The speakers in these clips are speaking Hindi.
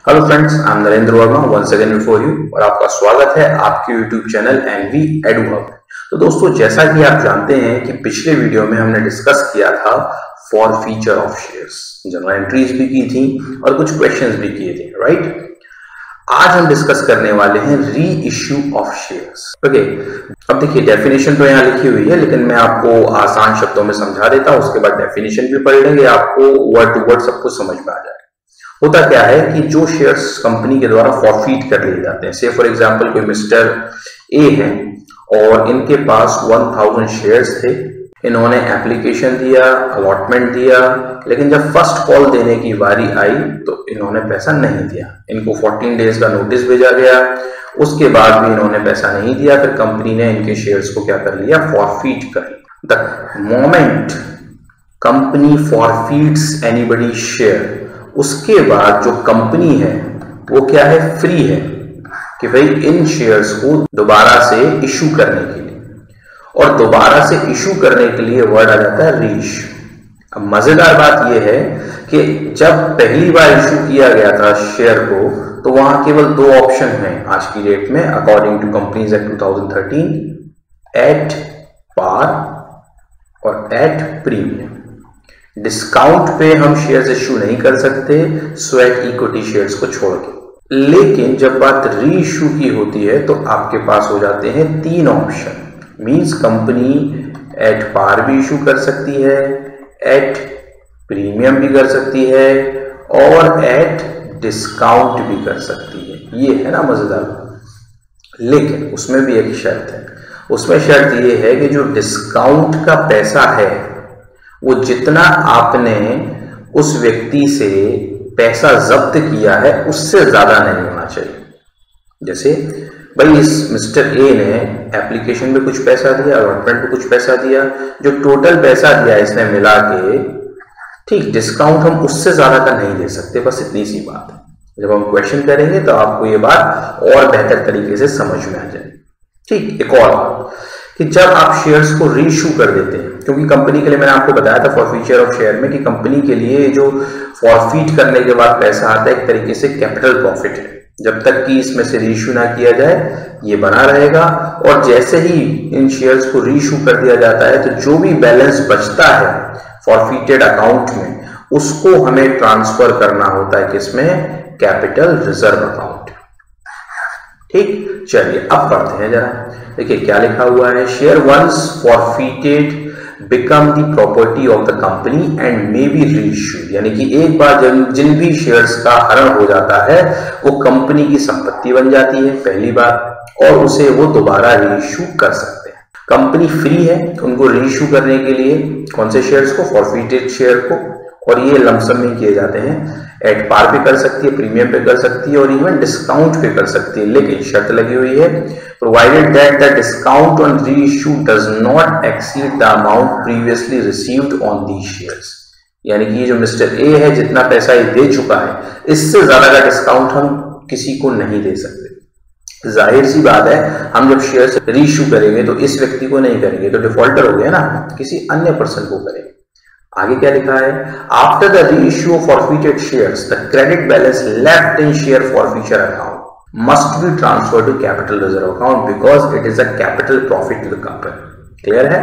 Hello friends, I am Narendra Verma once again before you और आपका स्वागत है आपके यूट्यूब चैनल एनवी एडुहब। तो दोस्तों, जैसा कि आप जानते हैं कि पिछले वीडियो में हमने डिस्कस किया था for feature of shares, general entries भी की थी और कुछ क्वेश्चंस भी किए थे, राइट। आज हम डिस्कस करने वाले हैं री इश्यू ऑफ शेयर्स। ओके, अब देखिए डेफिनेशन तो यहाँ लिखी हुई है, लेकिन मैं आपको आसान शब्दों में समझा देता हूं, उसके बाद डेफिनेशन भी पढ़ लेंगे, आपको वर्ड टू वर्ड सब कुछ समझ में आ जाए। होता क्या है कि जो शेयर्स कंपनी के द्वारा फॉरफीट कर लिए जाते हैं, से फॉर एग्जांपल कोई मिस्टर ए हैं और इनके पास 1000 शेयर्स थे, इन्होंने एप्लीकेशन दिया, अलॉटमेंट दिया, लेकिन जब फर्स्ट कॉल देने की बारी आई तो इन्होंने पैसा नहीं दिया। इनको 14 डेज का नोटिस भेजा गया, उसके बाद भी इन्होंने पैसा नहीं दिया। फिर कंपनी ने इनके शेयर्स को क्या कर लिया, फॉरफीट कर लिया। The moment company forfeits anybody share, उसके बाद जो कंपनी है वो क्या है, फ्री है कि भाई इन शेयर्स को दोबारा से इशू करने के लिए, और दोबारा से इशू करने के लिए वर्ड आ जाता है रीइश्यू। अब मजेदार बात यह है कि जब पहली बार इशू किया गया था शेयर को, तो वहां केवल दो ऑप्शन हैं आज की डेट में, according to companies act 2013, at par और एट प्रीमियम। डिस्काउंट पे हम शेयर्स इश्यू नहीं कर सकते स्वेट इक्विटी शेयर्स को छोड़ के। लेकिन जब बात री इश्यू की होती है तो आपके पास हो जाते हैं तीन option. Means company at par भी इशू कर सकती है, एट प्रीमियम भी कर सकती है और एट डिस्काउंट भी कर सकती है। ये है ना मजेदार। लेकिन उसमें भी एक शर्त है। उसमें शर्त ये है कि जो डिस्काउंट का पैसा है वो जितना आपने उस व्यक्ति से पैसा जब्त किया है उससे ज्यादा नहीं होना चाहिए। जैसे भाई इस मिस्टर ए ने एप्लीकेशन में कुछ पैसा दिया, अलॉटमेंट में कुछ पैसा दिया, जो टोटल पैसा दिया इसने मिला के, ठीक, डिस्काउंट हम उससे ज्यादा का नहीं दे सकते, बस इतनी सी बात है। जब हम क्वेश्चन करेंगे तो आपको ये बात और बेहतर तरीके से समझ में आ जाए। ठीक, एक और बात कि जब आप शेयर्स को रीइश्यू कर देते हैं, क्योंकि कंपनी के लिए मैंने आपको बताया था फॉरफीचर ऑफ शेयर में कि कंपनी के लिए जो फॉरफीट करने के बाद पैसा आता है एक तरीके से कैपिटल प्रॉफिट है। जब तक कि इसमें से रीइश्यू ना किया जाए ये बना रहेगा, और जैसे ही इन शेयर्स को रीइश्यू कर दिया जाता है तो जो भी बैलेंस बचता है फॉरफीटेड अकाउंट में, उसको हमें ट्रांसफर करना होता है किसमें, कैपिटल रिजर्व अकाउंट। ठीक, चलिए अब पढ़ते हैं जरा। देखिए क्या लिखा हुआ है, share once forfeited become the property of the company and may be reissued, यानी कि एक बार जिन भी शेयर्स का हरण हो जाता है वो कंपनी की संपत्ति बन जाती है पहली बार, और उसे वो दोबारा रीइश्यू कर सकते हैं। कंपनी फ्री है उनको रीइश्यू करने के लिए, कौन से शेयर्स को, फॉरफीटेड शेयर को, और ये लमसम में किए जाते हैं। एट पार पे कर सकती है, प्रीमियम पे कर सकती है और इवन डिस्काउंट पे कर सकती है, लेकिन शर्त लगी हुई है, provided that the discount on reissue does not exceed the amount previously received on these shares. यानी कि ये जो मिस्टर ए है जितना पैसा ये दे चुका है, इससे ज्यादा का डिस्काउंट हम किसी को नहीं दे सकते। जाहिर सी बात है, हम जब शेयर रीइश्यू करेंगे तो इस व्यक्ति को नहीं करेंगे, तो डिफॉल्टर हो गया ना, किसी अन्य पर्सन को करेंगे। आगे क्या लिखा है, after the reissue of forfeited shares the credit balance left in share forfeiture account must be transferred to capital reserve account because it is a capital profit to the company. Clear है?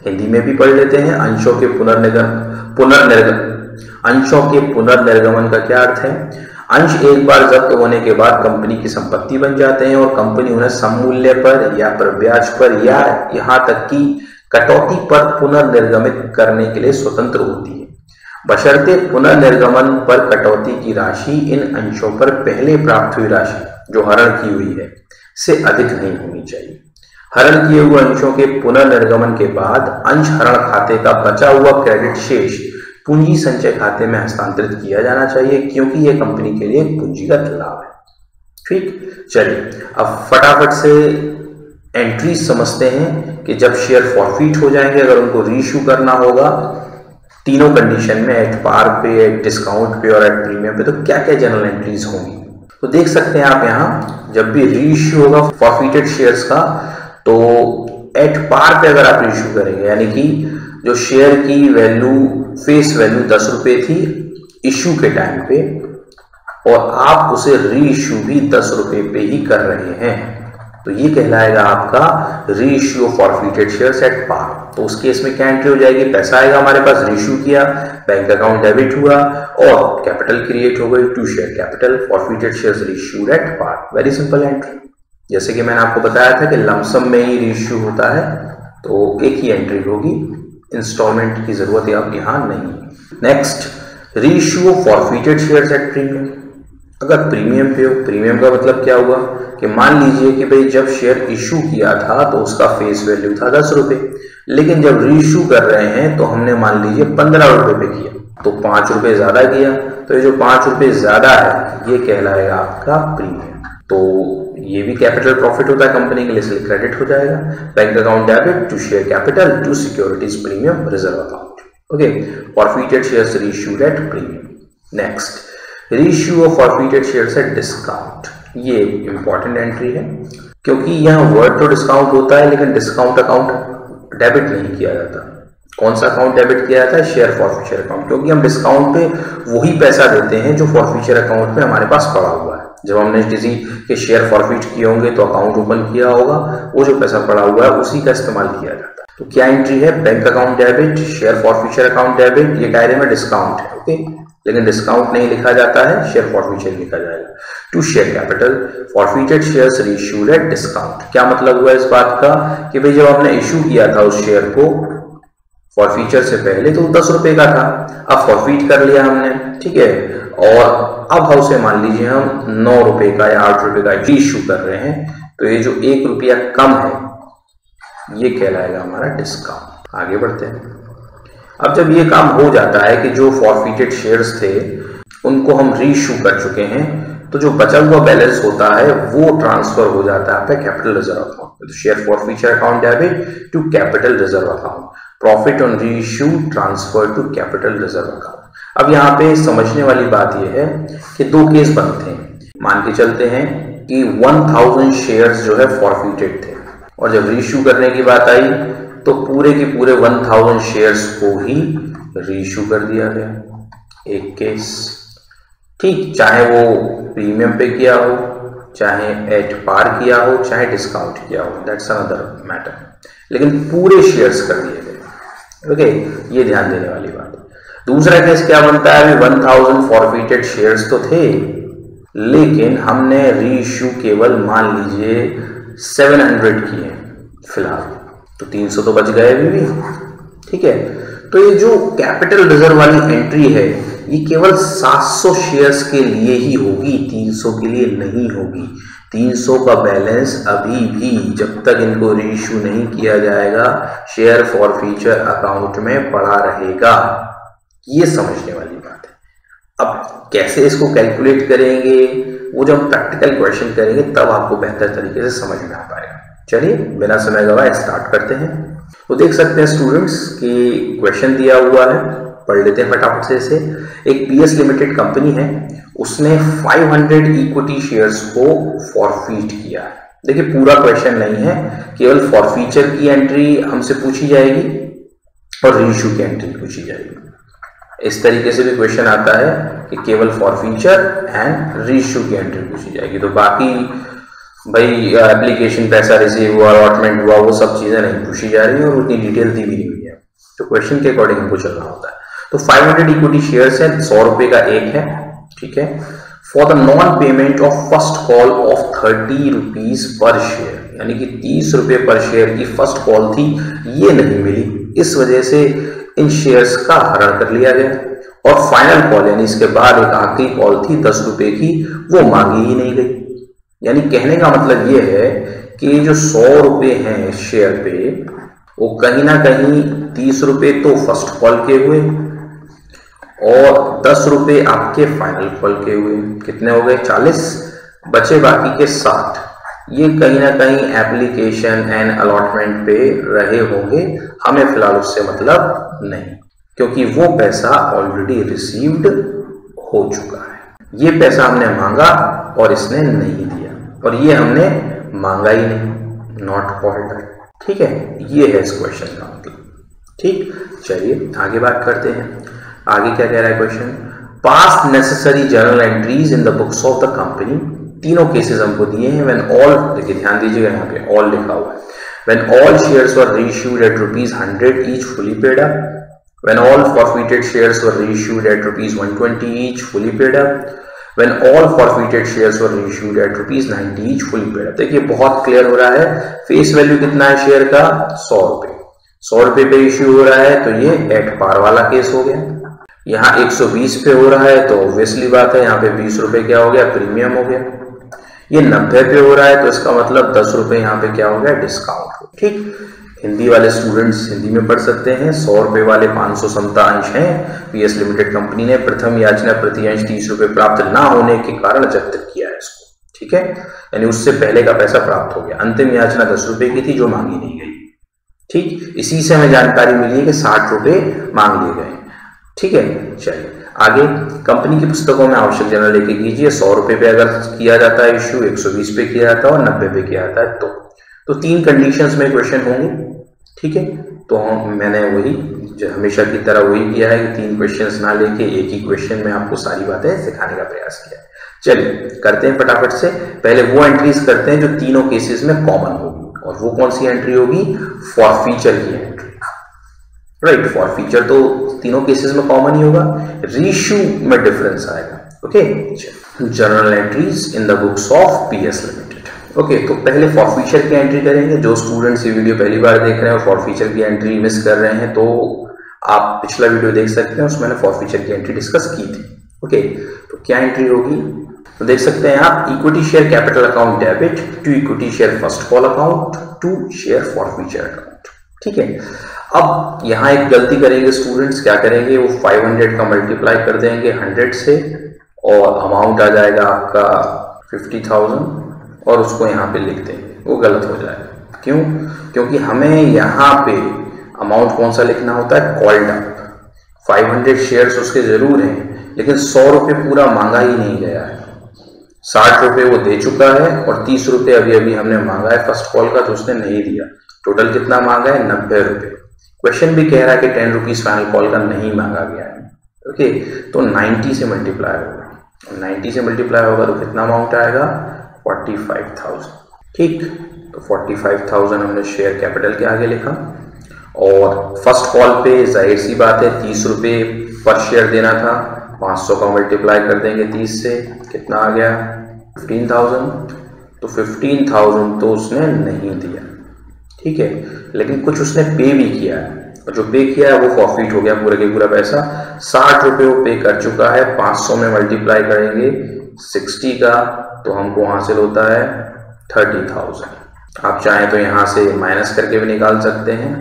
हिंदी में भी पढ़ लेते हैं। अंशों के पुनर्निर्गमन का क्या अर्थ है? अंश एक बार जब्त होने के बाद कंपनी की संपत्ति बन जाते हैं और कंपनी उन्हें सममूल्य पर या पर ब्याज पर या यहां तक कि कटौती पर पुनर्निर्गमित करने के लिए स्वतंत्र होती है, बशर्ते पुनर्निर्गमन पर कटौती की राशि इन अंशों पर पहले प्राप्त हुई राशि जो हरण की हुई है से अधिक नहीं होनी चाहिए। हरण किए हुए अंशों के पुनर्निर्गमन के बाद अंश हरण खाते का बचा हुआ क्रेडिट शेष पूंजी संचय खाते में हस्तांतरित किया जाना चाहिए, क्योंकि यह कंपनी के लिए एक पूंजीगत लाभ है। ठीक, चलिए अब फटाफट से एंट्री समझते हैं कि जब शेयर फॉरफीट हो जाएंगे, अगर उनको रीइश्यू करना होगा तीनों कंडीशन में, एट पार पे, एट डिस्काउंट पे और एट प्रीमियम पे, तो क्या क्या जनरल एंट्रीज होंगी। तो देख सकते हैं आप यहाँ, जब भी रीइश्यू होगा फॉरफीटेड शेयर्स का, तो एट पार पे अगर आप रीइश्यू करेंगे, यानी कि जो शेयर की वैल्यू, फेस वैल्यू 10 रुपए थी इश्यू के टाइम पे, और आप उसे री इश्यू भी 10 रुपए पे ही कर रहे हैं, तो ये कहलाएगा आपका reissue of forfeited shares at par. तो उस केस में क्या एंट्री हो जाएगी, पैसा आएगा हमारे पास, री इश्यू किया, बैंक अकाउंट डेबिट हुआ और कैपिटल क्रिएट हो गई, to share capital, forfeited shares reissued at par. Very simple entry. जैसे कि मैंने आपको बताया था कि लमसम में ही री इश्यू होता है, तो एक ही एंट्री होगी, इंस्टॉलमेंट की जरूरत है अब यहां नहीं। Next, reissue of forfeited shares at premium. अगर प्रीमियम पे हो, प्रीमियम का मतलब क्या हुआ कि मान लीजिए कि भाई जब शेयर इशू किया था तो उसका फेस वैल्यू था 10 रुपए, लेकिन जब री इशू कर रहे हैं तो हमने मान लीजिए 15 रुपए पे किया, तो 5 रुपए ज्यादा किया, तो ये जो 5 रुपए ज्यादा है ये कहलाएगा आपका प्रीमियम। तो ये भी कैपिटल प्रॉफिट होता है कंपनी के लिए, इसलिए क्रेडिट हो जाएगा। Bank account debit, to share capital, to securities premium, reserve account. Okay, forfeited shares reissued at premium. Next, reissue of forfeited shares at discount. ये इंपॉर्टेंट एंट्री है क्योंकि यहाँ वर्ड तो डिस्काउंट होता है लेकिन डिस्काउंट अकाउंट डेबिट नहीं किया जाता। कौन सा अकाउंट डेबिट किया जाता है, शेयर फॉरफिचर अकाउंट, क्योंकि हम डिस्काउंट पे वही पैसा देते हैं जो फॉरफिचर अकाउंट में हमारे पास पड़ा हुआ है। जब हमने किसी के शेयर फॉरफिट किए होंगे तो अकाउंट ओपन किया होगा, वो जो पैसा पड़ा हुआ है उसी का इस्तेमाल किया जाता है। तो क्या एंट्री है, bank account debit, share forfeiture account debit, ये दायरे में डिस्काउंट है। ओके, लेकिन डिस्काउंट नहीं लिखा जाता है, शेयर फॉरफिचर लिखा जाएगा। To share capital, forfeited shares reissued at discount. क्या मतलब हुआ इस बात का कि भाई जब हमने इश्यू किया था उस शेयर को फॉरफिचर से पहले तो 10 रुपए का था, अब फॉरफिट कर लिया हमने, ठीक है, और अब उसे मान लीजिए हम 9 रुपए का या 8 रुपए का इश्यू कर रहे हैं, तो ये जो 1 रुपया कम है ये कहलाएगा हमारा डिस्काउंट। आगे बढ़ते हैं। अब जब ये काम हो जाता है कि जो फॉरफिटेड शेयर्स थे उनको हम री इश्यू कर चुके हैं, तो जो बचा हुआ बैलेंस होता है वो ट्रांसफर हो जाता है आपका capital reserve account, share forfeiture account debit to capital reserve account, profit on reissue transfer to capital reserve account. अब यहाँ पे समझने वाली बात यह है कि 2 केस बनते हैं। मान के चलते हैं कि 1000 शेयर्स जो है फॉरफिटेड थे और जब री इश्यू करने की बात आई तो पूरे के पूरे 1000 शेयर्स को ही री इश्यू कर दिया गया। एक केस, ठीक, चाहे वो प्रीमियम पे किया हो, चाहे एट पार किया हो, चाहे डिस्काउंट किया हो, दैट्स अनदर मैटर, लेकिन पूरे शेयर्स कर दिए गए। ओके, ये ध्यान देने वाली बात है। दूसरा केस क्या बनता है, 1000 फॉरफिटेड शेयर्स तो थे लेकिन हमने री इश्यू केवल मान लीजिए 700 किए फिलहाल, तो 300 तो बच गए भी, ठीक है। तो ये जो कैपिटल रिजर्व वाली एंट्री है ये केवल 700 शेयर्स के लिए ही होगी, 300 के लिए नहीं होगी। 300 का बैलेंस अभी भी जब तक इनको री इश्यू नहीं किया जाएगा शेयर फॉरफिचर अकाउंट में पड़ा रहेगा। ये समझने वाली बात है। अब कैसे इसको कैलकुलेट करेंगे वो जब प्रैक्टिकल क्वेश्चन करेंगे तब आपको बेहतर तरीके से समझ में आ पाएगा। चलिए बिना समय गवाए स्टार्ट करते हैं। तो देख सकते हैं स्टूडेंट्स कि क्वेश्चन दिया हुआ है, पढ़ लेते हैं फटाफट से इसे। एक पीएस लिमिटेड कंपनी है, उसने 500 इक्विटी शेयर्स को फॉरफिट किया है। देखिए पूरा क्वेश्चन नहीं है, केवल फॉरफीचर की एंट्री हमसे पूछी जाएगी और रीइश्यू की एंट्री पूछी जाएगी। इस तरीके से भी क्वेश्चन आता है कि केवल फॉरफीचर एंड रीइश्यू की एंट्री पूछी जाएगी। तो बाकी भाई एप्लीकेशन पैसा रिसीव हुआ, अलॉटमेंट हुआ, वो सब चीजें नहीं पूछी जा रही है और उतनी डिटेल दी भी नहीं हुई है, तो क्वेश्चन के अकॉर्डिंग हमको चलना होता है। तो 500 इक्विटी शेयर्स है, 100 रुपए का एक है, ठीक है। For the non payment of first call of 30 rupees per share, यानी कि 30 रुपए पर शेयर की फर्स्ट कॉल थी, ये नहीं मिली, इस वजह से इन शेयर्स का हरण कर लिया गया। और फाइनल कॉल यानी इसके बाद एक आखिरी कॉल थी 10 रुपए की, वो मांगी ही नहीं गई। यानी कहने का मतलब ये है कि जो 100 रुपए हैं शेयर पे, वो कहीं ना कहीं 30 रुपए तो फर्स्ट कॉल के हुए और 10 रुपए आपके फाइनल कॉल के हुए। कितने हो गए? 40, बचे बाकी के 60। ये कहीं ना कहीं एप्लीकेशन एंड अलॉटमेंट पे रहे होंगे, हमें फिलहाल उससे मतलब नहीं, क्योंकि वो पैसा ऑलरेडी रिसीव्ड हो चुका है। ये पैसा हमने मांगा और इसने नहीं दिया, और ये हमने मांगा ही नहीं, नॉट कॉल्ड, ठीक है। ये है इस क्वेश्चन का मतलब, ठीक। चलिए आगे बात करते हैं। आगे क्या कह रहा है question, past necessary journal entries in the books of the company, तीनों केसेस हमको दिए हैं। व्हेन ऑल, देखिए ध्यान दीजिएगा यहाँ पे ऑल लिखा हुआ है। When all shares were reissued at ₹100 each fully paid up, when all forfeited shares were reissued at ₹120 each fully paid up, when all forfeited shares were reissued at ₹90 each fully paid up. देखिए बहुत क्लियर हो रहा है, फेस वैल्यू कितना है शेयर का, 100 रुपए, 100 रुपए पे इश्यू हो रहा है, तो ये एट पार वाला केस हो गया। यहाँ 120 पे हो रहा है तो ऑब्वियसली बात है, यहाँ पे 20 रुपए क्या हो गया, प्रीमियम हो गया। ये 90 पे हो रहा है तो इसका मतलब 10 रुपए यहाँ पे क्या हो गया, डिस्काउंट। ठीक, हिंदी वाले स्टूडेंट्स हिंदी में पढ़ सकते हैं। 100 रुपए वाले 500 समता अंश हैं। पीएस लिमिटेड कंपनी ने प्रथम याचना प्रति अंश 30 रुपए प्राप्त ना होने के कारण जब्त किया है इसको। ठीक है, यानी उससे पहले का पैसा प्राप्त हो गया। अंतिम याचना 10 रुपए की थी जो मांगी नहीं गई। ठीक, इसी से हमें जानकारी मिली है कि 60 रुपए मांग लिए गए। ठीक है, चलिए आगे। कंपनी की पुस्तकों में आवश्यक जर्नल लेके कीजिए। 100 रुपए पे अगर किया जाता है इश्यू, 120 पे किया जाता है और 90 पे किया जाता है तो 3 कंडीशंस में क्वेश्चन होंगे। ठीक है, तो मैंने वही हमेशा की तरह वही किया है कि 3 क्वेश्चंस ना लेके एक ही क्वेश्चन में आपको सारी बातें सिखाने का प्रयास किया है। चलिए करते हैं फटाफट से। पहले वो एंट्रीज करते हैं जो तीनों केसेस में कॉमन होगी, और वो कौन सी एंट्री होगी, फॉरफीचर की एंट्री। राइट, फॉरफीचर तो तीनों केसेस में कॉमन ही होगा, रीइश्यू में डिफरेंस आएगा। Okay, journal entries in the books of PS limited. Okay, तो पहले फॉरफीचर की एंट्री करेंगे। जो स्टूडेंट्स ये वीडियो पहली बार देख रहे हैं और फॉरफीचर की एंट्री मिस कर रहे हैं तो आप पिछला वीडियो देख सकते हैं, उसमें मैंने फॉरफीचर की एंट्री डिस्कस की थी। ओके, तो क्या एंट्री होगी, तो देख सकते हैं आप, equity share capital account debit to equity share first call account to share forfeiture account. ठीक है, अब यहाँ एक गलती करेंगे स्टूडेंट्स, क्या करेंगे, वो 500 का मल्टीप्लाई कर देंगे 100 से और अमाउंट आ जाएगा आपका 50,000 और उसको यहाँ पे लिख देंगे, वो गलत हो जाएगा। क्यों, क्योंकि हमें यहाँ पे अमाउंट कौन सा लिखना होता है, कॉल्ड अप। 500 शेयर्स उसके जरूर हैं लेकिन 100 रुपये पूरा मांगा ही नहीं गया है। 60 रुपये वो दे चुका है और 30 रुपये अभी अभी हमने मांगा है फर्स्ट कॉल का, तो उसने नहीं दिया। टोटल कितना मांगा है, 90 रुपये। क्वेश्चन भी कह रहा है कि 10 रुपीज फाइनल कॉल का नहीं मांगा गया है। ओके, तो 90 से मल्टीप्लाई होगा, 90 से मल्टीप्लाई होगा तो कितना अमाउंट आएगा, 45,000। ठीक, तो 45,000 हमने शेयर कैपिटल के आगे लिखा। और फर्स्ट कॉल पे जाहिर सी बात है 30 रुपये पर शेयर देना था, 500 का मल्टीप्लाई कर देंगे 30 से, कितना आ गया, 15,000। तो 15,000 तो उसने नहीं दिया। ठीक है, लेकिन कुछ उसने पे भी किया है, और जो पे किया है वो फॉरफिट हो गया पूरा के पूरा पैसा। 60 रुपये वो पे कर चुका है, 500 में मल्टीप्लाई करेंगे 60 का तो हमको हासिल होता है 30,000। आप चाहें तो यहाँ से माइनस करके भी निकाल सकते हैं,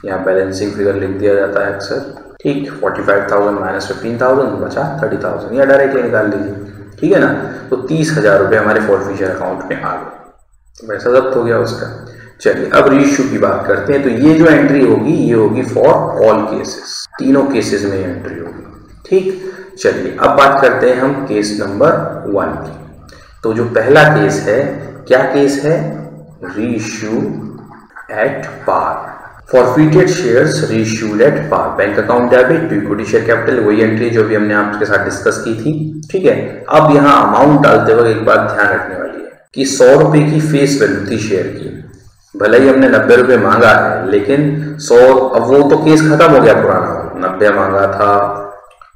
यहाँ बैलेंसिंग फिगर लिख दिया जाता है अक्सर। ठीक, 45,000 माइनस 15,000 बचा 30,000, या डायरेक्टली निकाल लीजिए। ठीक है ना, तो 30,000 रुपये हमारे फॉरफीचर अकाउंट में आ गए, तो पैसा जब्त हो गया उसका। चलिए अब रीइश्यू की बात करते हैं। तो ये जो एंट्री होगी ये होगी फॉर ऑल केसेस, तीनों केसेस में एंट्री होगी। ठीक, चलिए अब बात करते हैं हम केस नंबर 1 की। तो जो पहला केस है, क्या केस है, reissue at par, forfeited shares reissued at par, bank account debit to equity share capital, वही एंट्री जो भी हमने आपके साथ डिस्कस की थी। ठीक है, अब यहाँ अमाउंट डालते वक्त एक बात ध्यान रखने वाली है कि 100 रुपए की फेस वैल्यू थी शेयर की, भले ही हमने 90 रुपये मांगा है लेकिन 100, अब वो तो केस खत्म हो गया पुराना, 90 मांगा था।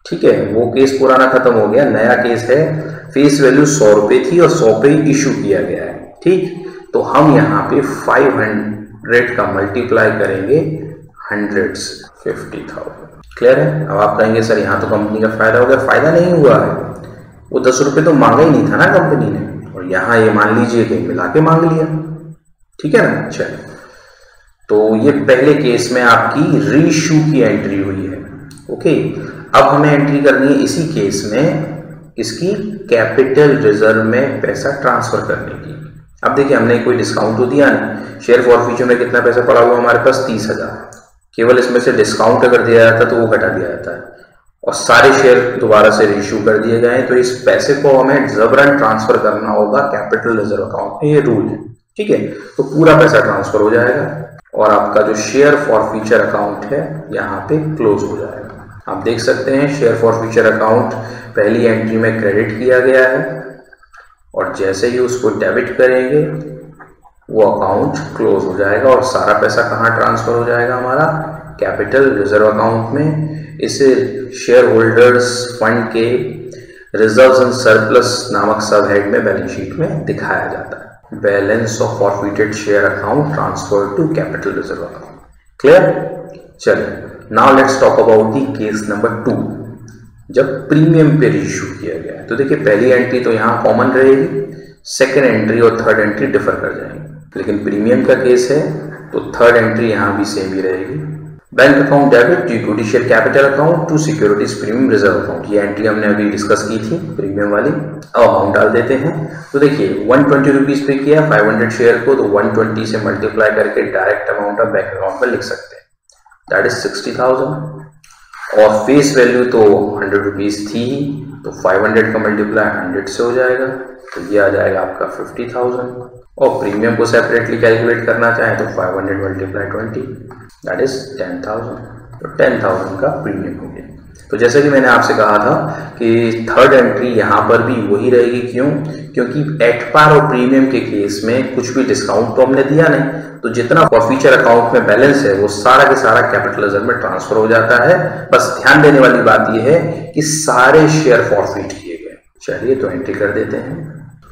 ठीक है, वो केस पुराना खत्म हो गया, नया केस है, फेस वैल्यू 100 रुपये थी और 100 पे इशू किया गया है। ठीक, तो हम यहाँ पे 500 का मल्टीप्लाई करेंगे 100 से, 50,000। क्लियर है। अब आप कहेंगे सर यहाँ तो कंपनी का फायदा हो गया, फायदा नहीं हुआ है, वो 10 रुपये तो मांगा ही नहीं था ना कंपनी ने, और यहाँ ये मान लीजिए कि मिला के मांग लिया। ठीक है ना, चलिए तो ये पहले केस में आपकी रीइश्यू की एंट्री हुई है। ओके, अब हमें एंट्री करनी है इसी केस में इसकी कैपिटल रिजर्व में पैसा ट्रांसफर करने की। अब देखिए हमने कोई डिस्काउंट तो दिया नहीं, शेयर फॉरफीचर में कितना पैसा पड़ा हुआ हमारे पास, 30,000, केवल इसमें से डिस्काउंट अगर दिया जाता तो वो घटा दिया जाता है, और सारे शेयर दोबारा से रीइश्यू कर दिए गए हैं, तो इस पैसे को हमें जबरन ट्रांसफर करना होगा कैपिटल रिजर्व अकाउंट में, ये रूल है। ठीक है, तो पूरा पैसा ट्रांसफर हो जाएगा और आपका जो शेयर फॉरफीचर अकाउंट है यहाँ पे क्लोज हो जाएगा। आप देख सकते हैं शेयर फॉर फ्यूचर अकाउंट पहली एंट्री में क्रेडिट किया गया है और जैसे ही उसको डेबिट करेंगे वो अकाउंट क्लोज हो जाएगा और सारा पैसा कहाँ ट्रांसफर हो जाएगा, हमारा कैपिटल रिजर्व अकाउंट में। इसे शेयर होल्डर्स फंड के रिजर्व्स एंड सरप्लस नामक सब हेड में बैलेंस शीट में दिखाया जाता है। Balance of forfeited share account transfer to capital reserve account. Clear? चलिए now let's talk about the case number 2, जब प्रीमियम पे इशू किया गया है। तो देखिए पहली एंट्री तो यहाँ कॉमन रहेगी, सेकेंड एंट्री और थर्ड एंट्री डिफर कर जाएंगे, लेकिन प्रीमियम का केस है तो थर्ड एंट्री यहाँ भी सेम ही रहेगी। Bank account debit to equity share capital account to securities premium reserve account, ये एंट्री हमने अभी डिस्कस की थी प्रीमियम वाली। अब अमाउंट डाल देते हैं। तो देखिए 120 रुपीज पे किया 500 शेयर को, तो 120 से मल्टीप्लाई करके direct amount of bank account में लिख सकते हैं, दैट इज 60,000। और फेस वैल्यू तो 100 रुपीज थी, तो 500 का मल्टीप्लाई 100 से हो जाएगा, तो ये आ जाएगा आपका 50,000। और प्रीमियम को सेपरेटली कैलकुलेट करना चाहें तो 500 मल्टीप्लाई 20 दैट इज 10,000, तो 10,000 का प्रीमियम हो गया। तो जैसे कि मैंने आपसे कहा था कि थर्ड एंट्री यहाँ पर भी वही रहेगी, क्यों? क्योंकि एट पार और प्रीमियम के केस में कुछ भी डिस्काउंट तो हमने दिया नहीं, तो जितना फॉरफीचर अकाउंट में बैलेंस है वो सारा के सारा कैपिटल रिजर्व में ट्रांसफर हो जाता है। बस ध्यान देने वाली बात यह है कि सारे शेयर फॉरफिट किए गए। चलिए तो एंट्री कर देते हैं।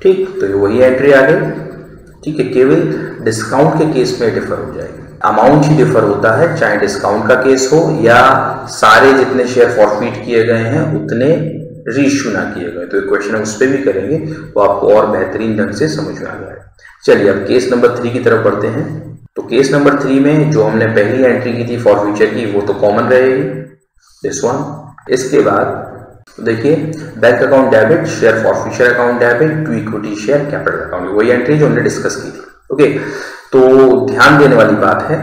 ठीक, तो ये वही एंट्री आ गई। ठीक है, केवल डिस्काउंट के केस में डिफर हो जाएगी, अमाउंट ही डिफर होता है, चाहे डिस्काउंट का केस हो या सारे जितने शेयर फॉरफिट किए गए हैं उतने रीइश्यू ना किए गए। तो एक क्वेश्चन हम उस पर भी करेंगे, वो आपको और बेहतरीन ढंग से समझ में आ जाएगा। चलिए अब केस नंबर 3 की तरफ बढ़ते हैं। तो केस नंबर 3 में जो हमने पहली एंट्री की थी फॉरफीचर की, वो तो कॉमन रहेगी, दिस वन। इसके बाद देखिए bank account debit share forfeiture account debit to equity share capital account, वही एंट्री जो हमने डिस्कस की थी। ओके, तो ध्यान देने वाली बात है,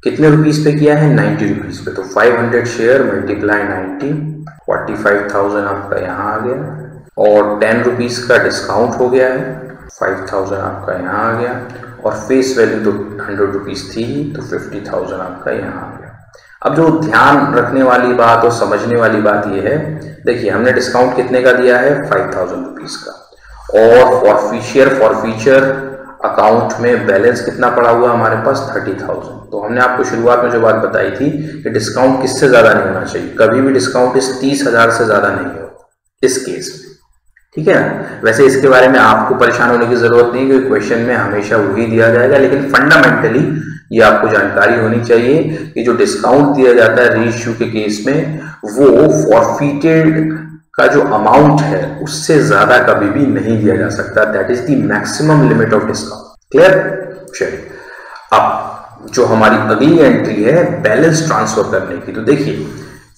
कितने रुपीस पे किया है? 90 रुपीस पे। तो 500 शेयर मल्टीप्लाई 90, 45,000 आपका यहाँ आ गया। और 10 रुपीस का डिस्काउंट हो गया है, 5,000 आपका यहाँ आ गया। और फेस वैल्यू तो 100 रुपीस थी, तो 50,000 आपका यहाँ आ गया। अब जो ध्यान रखने वाली बात और समझने वाली बात यह है, देखिए हमने डिस्काउंट कितने का दिया है? 5,000 रुपीस का। और फॉरफीचर अकाउंट में बैलेंस कितना पड़ा हुआ हमारे पास? 30,000। तो हमने आपको शुरुआत में जो बात बताई थी कि डिस्काउंट किससे ज्यादा नहीं होना चाहिए, कभी भी डिस्काउंट इस 30,000 से ज्यादा नहीं हो इस केस में, ठीक है ना। वैसे इसके बारे में आपको परेशान होने की जरूरत नहीं, क्योंकि क्वेश्चन में हमेशा वही दिया जाएगा, लेकिन फंडामेंटली ये आपको जानकारी होनी चाहिए कि जो डिस्काउंट दिया जाता है रीइश्यू के केस में, वो फॉरफिटेड का जो अमाउंट है उससे ज्यादा कभी भी नहीं दिया जा सकता, that is the maximum limit of discount. Clear? चलिए अब जो हमारी अगली एंट्री है बैलेंस ट्रांसफर करने की। तो देखिए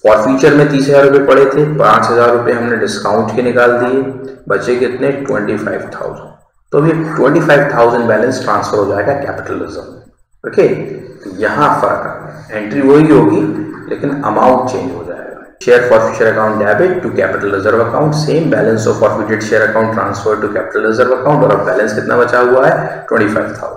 फॉरफीचर में 30,000 रुपए पड़े थे, 5,000 रुपए हमने डिस्काउंट के निकाल दिए, बचे कितने? 25,000। तो अभी 25,000 बैलेंस ट्रांसफर हो जाएगा कैपिटल रिजर्व में। ओके, यहाँ फर्क है, एंट्री वही होगी लेकिन अमाउंट चेंज हो जाएगा। Share forfeiture account debit to capital reserve account, same balance of forfeited share account transfer to capital reserve account. और अब बैलेंस कितना बचा हुआ है? 25,000।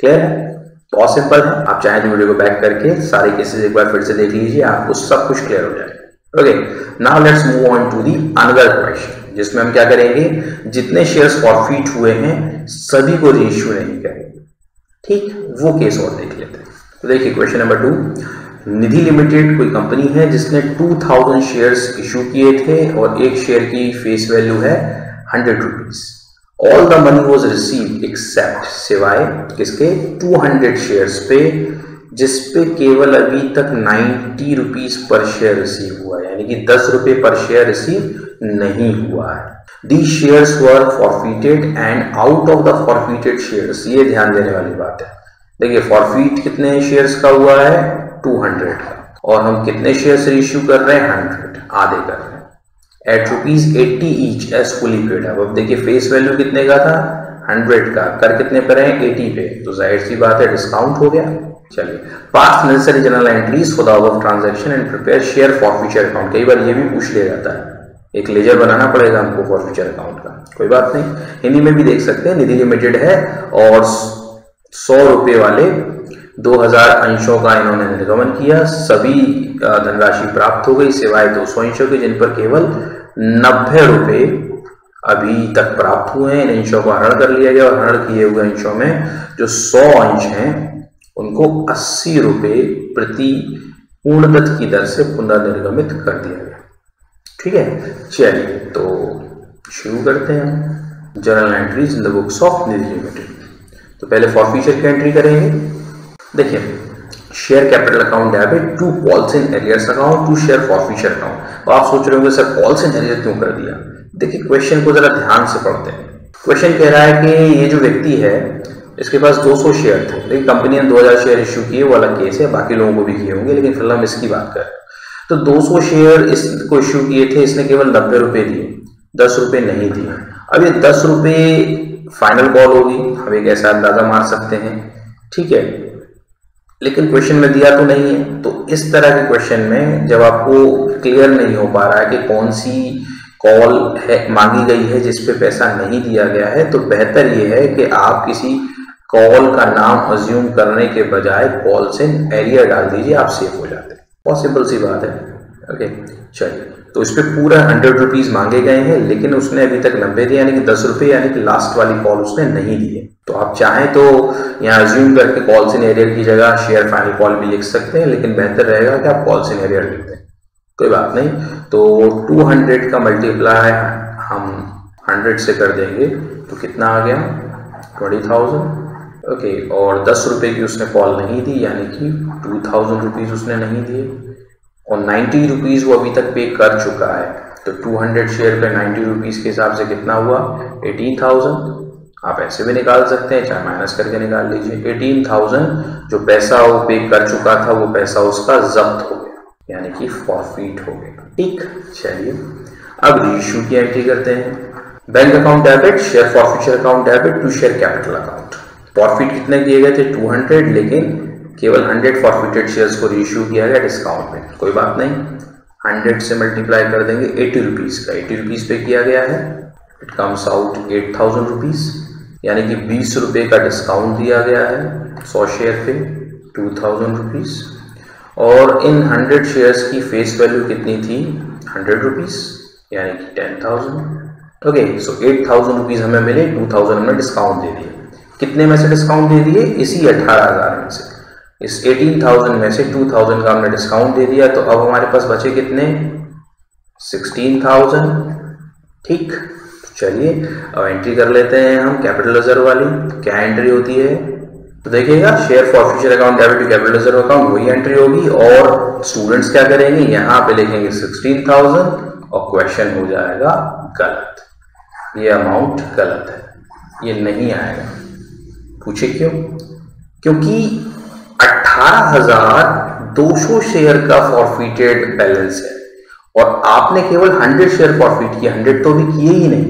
क्लियर है? बहुत सिंपल है, आप चाहें तो वीडियो को बैक करके सारे केसेस एक बार फिर से देख लीजिए, आपको सब कुछ क्लियर हो जाएगा। Okay, now let's move on to the another question, जिसमें हम क्या करेंगे, जितने शेयर्स फॉरफिट हुए हैं सभी को रीइश्यू नहीं करेंगे। ठीक, वो केस और देख लेते हैं। तो देखिए क्वेश्चन नंबर 2, निधि लिमिटेड कोई कंपनी है जिसने 2000 शेयर्स इशू किए थे और एक शेयर की फेस वैल्यू है 100 rupees. All the money was receive except, सिवाय किसके? 200 शेयर्स पे, जिसपे केवल अभी तक 90 रुपीज पर शेयर रिसीव हुआ है, यानी कि 10 रुपए पर शेयर रिसीव नहीं हुआ है। These shares were forfeited and out of the forfeited shares, ये ध्यान देने वाली बात है। देखिए फॉरफीट कितने शेयर्स का हुआ है? 200 का, और हम कितने शेयर्स इश्यू कर रहे हैं? 100, आधे कर रहे हैं at ₹80 each as fully paid. अब देखिए फेस वैल्यू कितने का था? 100 का, कर कितने पर है? 80 पे, तो जाहिर सी बात है डिस्काउंट हो गया। चलिए, पास necessary general entries for the above transaction and prepare share forfeiture account. कई बार ये भी पूछ लिया जाता है, एक लेजर बनाना पड़ेगा हमको फॉरफीचर अकाउंट का, कोई बात नहीं, हिंदी में भी देख सकते हैं। निधि लिमिटेड है और 100 रुपए वाले 2000 अंशों का इन्होंने निर्गमन किया, सभी धनराशि प्राप्त हो गई सिवाय 200 अंशों के, जिन पर केवल 90 रुपए अभी तक प्राप्त हुए हैं। इन अंशों को हरण कर लिया गया और हरण किए हुए अंशों में जो 100 अंश हैं उनको 80 रुपए प्रति पूर्णदत्त की दर से पुनर्निर्गमित कर दिया गया। ठीक है, चलिए तो शुरू करते हैं journal entries in the books of Nidhi Limited. तो पहले फॉरफीचर की एंट्री करेंगे। देखिए, share capital account debit to calls in arrears account to share forfeiture account. तो आप सोच रहे होंगे सर कॉल्स इन एरियर क्यों कर दिया। देखिए क्वेश्चन को जरा ध्यान से पढ़ते हैं। क्वेश्चन कह रहा है कि ये जो व्यक्ति है इसके पास 200 शेयर थे, लेकिन कंपनी ने 2000 शेयर इश्यू किए, वो अलग केस है, बाकी लोगों को भी किए होंगे, लेकिन फिलहाल हम इसकी बात करें। तो 200 शेयर इसको इश्यू किए थे, इसने केवल 90 रुपए दिए, 10 रुपए नहीं दिए। अब ये 10 रुपए फाइनल कॉल होगी, हम एक ऐसा अंदाजा मार सकते हैं। ठीक है, लेकिन क्वेश्चन में दिया तो नहीं है। तो इस तरह के क्वेश्चन में जब आपको क्लियर नहीं हो पा रहा है कि कौन सी कॉल है मांगी गई है जिस पे पैसा नहीं दिया गया है, तो बेहतर ये है कि आप किसी कॉल का नाम अज्यूम करने के बजाय कॉल्स इन एरियर डाल दीजिए, आप सेफ हो जाते हैं। बहुत सिंपल सी बात है। ओके, चलिए तो इस पे पूरा 100 रुपीज मांगे गए हैं, लेकिन उसने अभी तक 90 दिए, यानी कि 10 रुपए, यानी कि लास्ट वाली कॉल उसने नहीं दी है। तो आप चाहें तो यहाँ अज्यूम करके कॉल्स इन एरियर की जगह शेयर फाइनल कॉल भी लिख सकते हैं, लेकिन बेहतर रहेगा कि आप कॉल्स इन एरियर लिख दें, कोई बात नहीं। तो 200 का मल्टीप्लाई हम 100 से कर देंगे तो कितना आ गया, 20,000। ओके, और 10 रुपए की उसने कॉल नहीं दी, यानी कि 2000 रुपीज उसने नहीं दिए, और 90 रुपीज वो अभी तक पे कर चुका है। तो 200 शेयर पे 90 रुपीज के हिसाब से कितना हुआ, 18,000। आप ऐसे भी निकाल सकते हैं, चाहे माइनस करके निकाल लीजिए। 18,000 जो पैसा वो पे कर चुका था, वो पैसा उसका जब्त हो गया, यानी कि फॉरफीट हो गया। ठीक, चलिए अब रीइश्यू की एंट्री करते हैं। Bank account debit, share forfeiture account debit to share capital account. Forfeit कितने किए गए थे, 200, लेकिन केवल 100 फॉरफीटेड शेयर्स को रीइश्यू किया गया डिस्काउंट में, कोई बात नहीं। 100 से मल्टीप्लाई कर देंगे 80 रुपीज का, 80 रुपीज पे किया गया है, इट कम्स आउट 8,000 रुपीज, यानी कि 20 रुपए का डिस्काउंट दिया गया है 100 शेयर पे, 2,000 रुपीज। और इन 100 शेयर्स की फेस वैल्यू कितनी थी, 100 रुपीज, यानी कि 10,000। ओके, सो 8,000 रुपीज हमें मिले, 2,000 हमने डिस्काउंट दे दिए। कितने में से डिस्काउंट दे दिए, इसी 18,000 में से। इस 18,000 में से 2,000 का हमने डिस्काउंट दे दिया, तो अब हमारे पास बचे कितने, 16,000। ठीक, चलिए अब एंट्री कर लेते हैं हम कैपिटल रिजर्व वाली। क्या एंट्री होती है, तो देखिएगा share forfeiture account debit to capital reserve account, वही एंट्री होगी। और स्टूडेंट्स क्या करेंगे, यहाँ पे लिखेंगे 16,000 और क्वेश्चन हो जाएगा गलत, ये अमाउंट गलत है, ये नहीं आएगा। पूछे क्यों, क्योंकि 18,200 शेयर का फॉरफीटेड बैलेंस है और आपने केवल 100 शेयर फॉरफीट किए, 100 तो भी किए ही नहीं,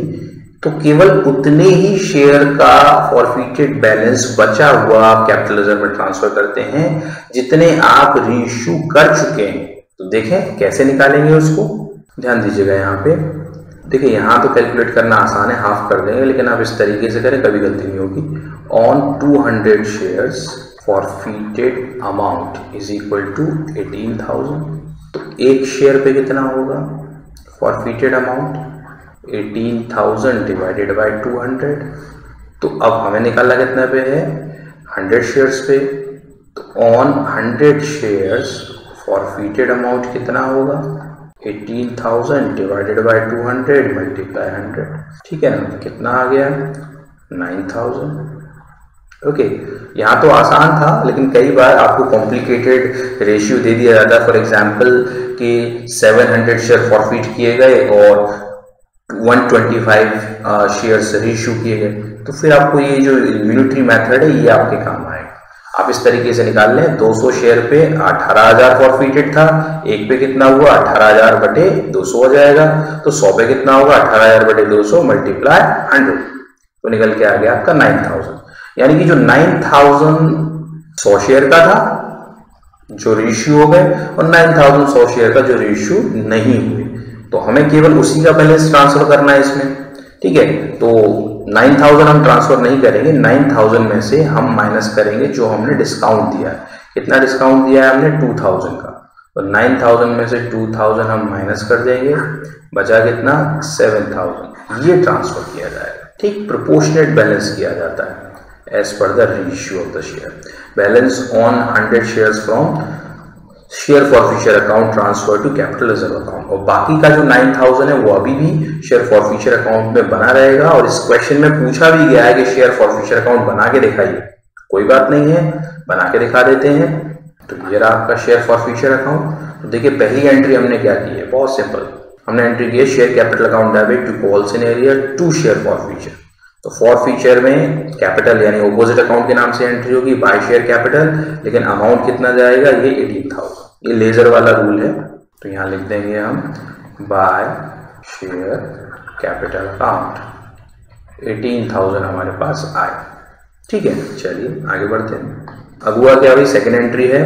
तो केवल उतने ही शेयर का फॉरफीटेड बैलेंस बचा हुआ आप कैपिटल रिजर्व में ट्रांसफर करते हैं जितने आप रीइश्यू कर चुके हैं। तो देखें कैसे निकालेंगे उसको, ध्यान दीजिएगा। यहाँ पे देखिए, यहाँ तो कैलकुलेट करना आसान है, हाफ कर देंगे, लेकिन आप इस तरीके से करें कभी गलती नहीं होगी। On 200 shares forfeited amount is equal to 18,000। तो एक शेयर पे कितना होगा फॉरफीटेड अमाउंट, 18,000 डिवाइडेड बाय 200। तो अब हमें निकालना कितना पे है, 100 शेयर्स पे। तो ऑन 100 शेयर्स फॉरफीटेड अमाउंट कितना होगा, 18,000 डिवाइडेड बाय 200 मल्टीप्लाई 100। ठीक है ना, कितना आ गया, 9,000। ओके, यहाँ तो आसान था, लेकिन कई बार आपको कॉम्प्लिकेटेड रेशियो दे दिया जाता है। फॉर एग्जांपल कि 700 शेयर फॉरफीट किए गए और 125 शेयर्स रीइश्यू किए गए, तो फिर आपको ये जो यूनिटरी मेथड है ये आपके काम आएगा। आप इस तरीके से निकाल लें, 200 शेयर पे 18,000 फॉरफीटेड था, एक पे कितना हुआ, 18,000 बटे 200 हो जाएगा। तो 100 पे कितना होगा, 18,000 बटे 200 मल्टीप्लाई 100, तो निकल के आ गया आपका 9,000। यानी कि जो 9,000 100 शेयर का था जो रीइश्यू हो गए, और 9,000 100 शेयर का जो रीइश्यू नहीं हुए, तो हमें केवल उसी का बैलेंस ट्रांसफर करना है इसमें। ठीक है, तो 9,000 हम ट्रांसफर नहीं करेंगे, 9,000 में से हम माइनस करेंगे जो हमने डिस्काउंट दिया है। कितना डिस्काउंट दिया है हमने, 2,000 का। तो 9000 में से 2000 हम माइनस कर देंगे, बचा कितना 7000, ये ट्रांसफर किया जाएगा। ठीक प्रोपोर्शनेट बैलेंस किया जाता है as per the ratio of the share. Balance on 100 shares from share forfeiture account transfer to capital reserve account. और बाकी का जो 9000 है वो अभी भी शेयर फॉरफीचर अकाउंट में बना रहेगा। और इस क्वेश्चन में पूछा भी गया है कि शेयर फॉरफीचर अकाउंट बना के दिखाइए। कोई बात नहीं है, बना के दिखा देते हैं। तो ये रहा आपका शेयर फॉरफीचर अकाउंट। तो देखिए पहली एंट्री हमने क्या की है, बहुत सिंपल, हमने एंट्री की है share capital account debit to calls in arrears to share forfeiture. तो फॉरफीचर में कैपिटल यानी ऑपोजिट अकाउंट के नाम से एंट्री होगी बाय शेयर कैपिटल, लेकिन अमाउंट कितना जाएगा, ये 18,000। ये लेजर वाला रूल है, तो यहाँ लिख देंगे हम बाय शेयर कैपिटल अकाउंट 18,000 हमारे पास आए। ठीक है, चलिए आगे बढ़ते हैं। अब हुआ क्या भाई, सेकेंड एंट्री है,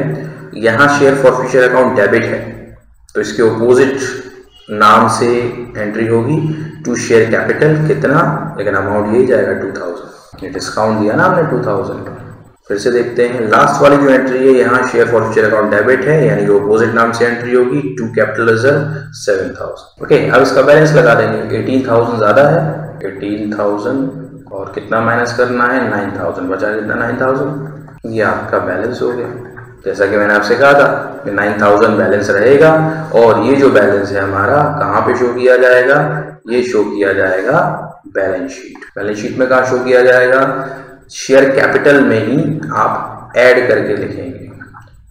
यहाँ शेयर फॉरफीचर अकाउंट डेबिट है तो इसके ऑपोजिट नाम से एंट्री होगी टू शेयर कैपिटल, कितना, लेकिन अमाउंट यही जाएगा 2000। ये डिस्काउंट दिया ना हमने 2000 का। फिर से देखते हैं लास्ट वाली जो एंट्री है, यहाँ शेयर फॉरफीचर अकाउंट डेबिट है यानी कि ऑपोजिट नाम से एंट्री होगी टू कैपिटल रिजर्व 7000। ओके, अब इसका बैलेंस लगा देंगे। 18,000 ज्यादा है, 18,000 और कितना माइनस करना है 9000, बचा कितना 9000। ये आपका बैलेंस हो गया। जैसा कि मैंने आपसे कहा था कि 9000 बैलेंस रहेगा और ये जो बैलेंस है हमारा कहाँ पे शो किया जाएगा, ये शो किया जाएगा बैलेंस शीट। बैलेंस शीट में कहाँ शो किया जाएगा, शेयर कैपिटल में ही आप ऐड करके लिखेंगे।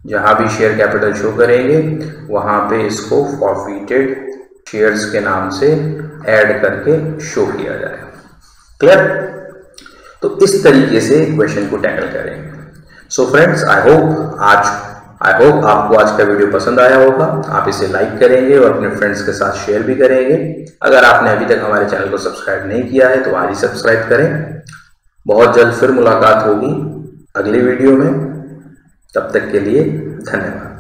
जहां भी शेयर कैपिटल शो करेंगे वहां पे इसको फॉरफीटेड शेयर्स के नाम से ऐड करके शो किया जाएगा। क्लियर? तो इस तरीके से क्वेश्चन को टैकल करेंगे। सो फ्रेंड्स, आई होप आपको आज का वीडियो पसंद आया होगा। आप इसे लाइक करेंगे और अपने फ्रेंड्स के साथ शेयर भी करेंगे। अगर आपने अभी तक हमारे चैनल को सब्सक्राइब नहीं किया है तो आज ही सब्सक्राइब करें। बहुत जल्द फिर मुलाकात होगी अगली वीडियो में, तब तक के लिए धन्यवाद।